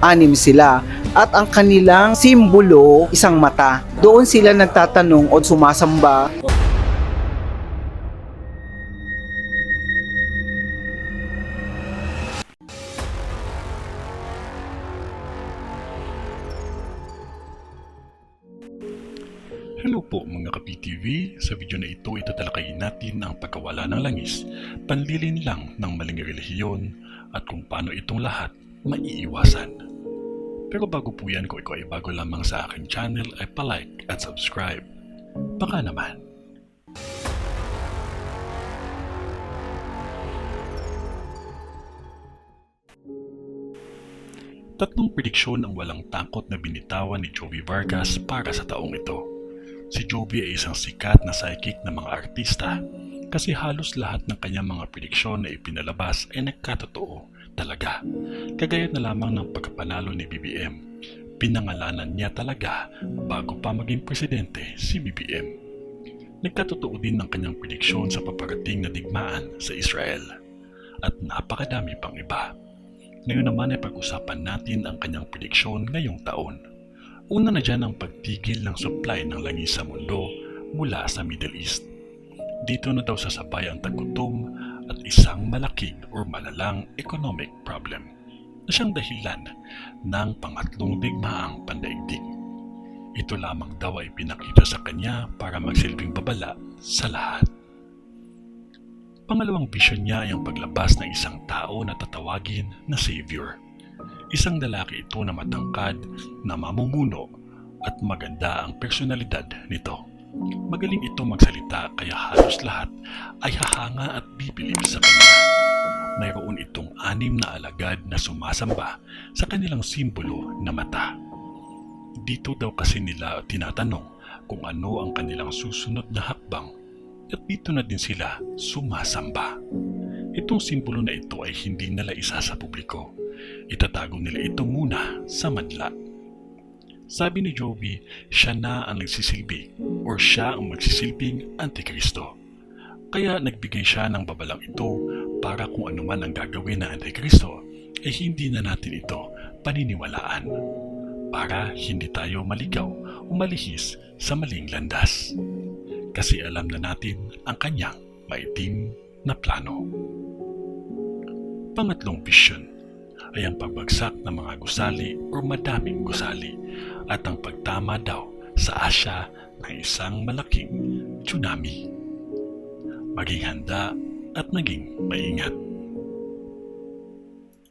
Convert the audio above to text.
Anim sila at ang kanilang simbolo isang mata. Doon sila nagtatanong o sumasamba. Hello po mga ka-PTV, sa video na ito itatalakayin natin ang pagkawala ng langis, panlilin lang ng maling relihiyon at kung paano itong lahat maiiwasan. Pero bago po yan, kung ikaw ay bago lamang sa aking channel ay palike at subscribe. Baka naman. Tatlong prediksyon ang walang takot na binitawan ni Jovi Vargas para sa taong ito. Si Jovi ay isang sikat na psychic na mga artista kasi halos lahat ng kanyang mga prediksyon na ipinalabas ay nagkatotoo talaga. Kagaya na lamang ng pagkapanalo ni BBM. Pinangalanan niya talaga bago pa maging presidente si BBM. Nagkatotoo din ng kanyang prediksyon sa paparating na digmaan sa Israel. At napakadami pang iba. Ngayon naman ay pag-usapan natin ang kanyang prediksyon ngayong taon. Una na dyan ang pagtigil ng supply ng langis sa mundo mula sa Middle East. Dito na daw sasabay ang tagutom at isang malaking o malalang economic problem na siyang dahilan ng pangatlong digmaang pandaigdig. Ito lamang daw ay pinakita sa kanya para magsilbing babala sa lahat. Pangalawang vision niya ay ang paglabas ng isang tao na tatawagin na Savior. Isang lalaki ito na matangkad, na mamumuno at maganda ang personalidad nito. Magaling ito magsalita kaya halos lahat ay hahanga at bibilib sa kanya. Mayroon itong 6 na alagad na sumasamba sa kanilang simbolo na mata. Dito daw kasi nila tinatanong kung ano ang kanilang susunod na hakbang at dito na din sila sumasamba. Itong simbolo na ito ay hindi nila isa sa publiko. Itatago nila ito muna sa madla. Sabi ni Jovi, siya na ang nagsisilbi o siya ang magsisilbing Antikristo. Kaya nagbigay siya ng babalang ito para kung ano man ang gagawin ng Antikristo ay hindi na natin ito paniniwalaan para hindi tayo maligaw o malihis sa maling landas. Kasi alam na natin ang kanyang maitim na plano. Pangatlong vision ay ang pagbagsak ng mga gusali o madaming gusali at ang pagtama daw sa Asya ng isang malaking tsunami. Maging handa at maging maingat.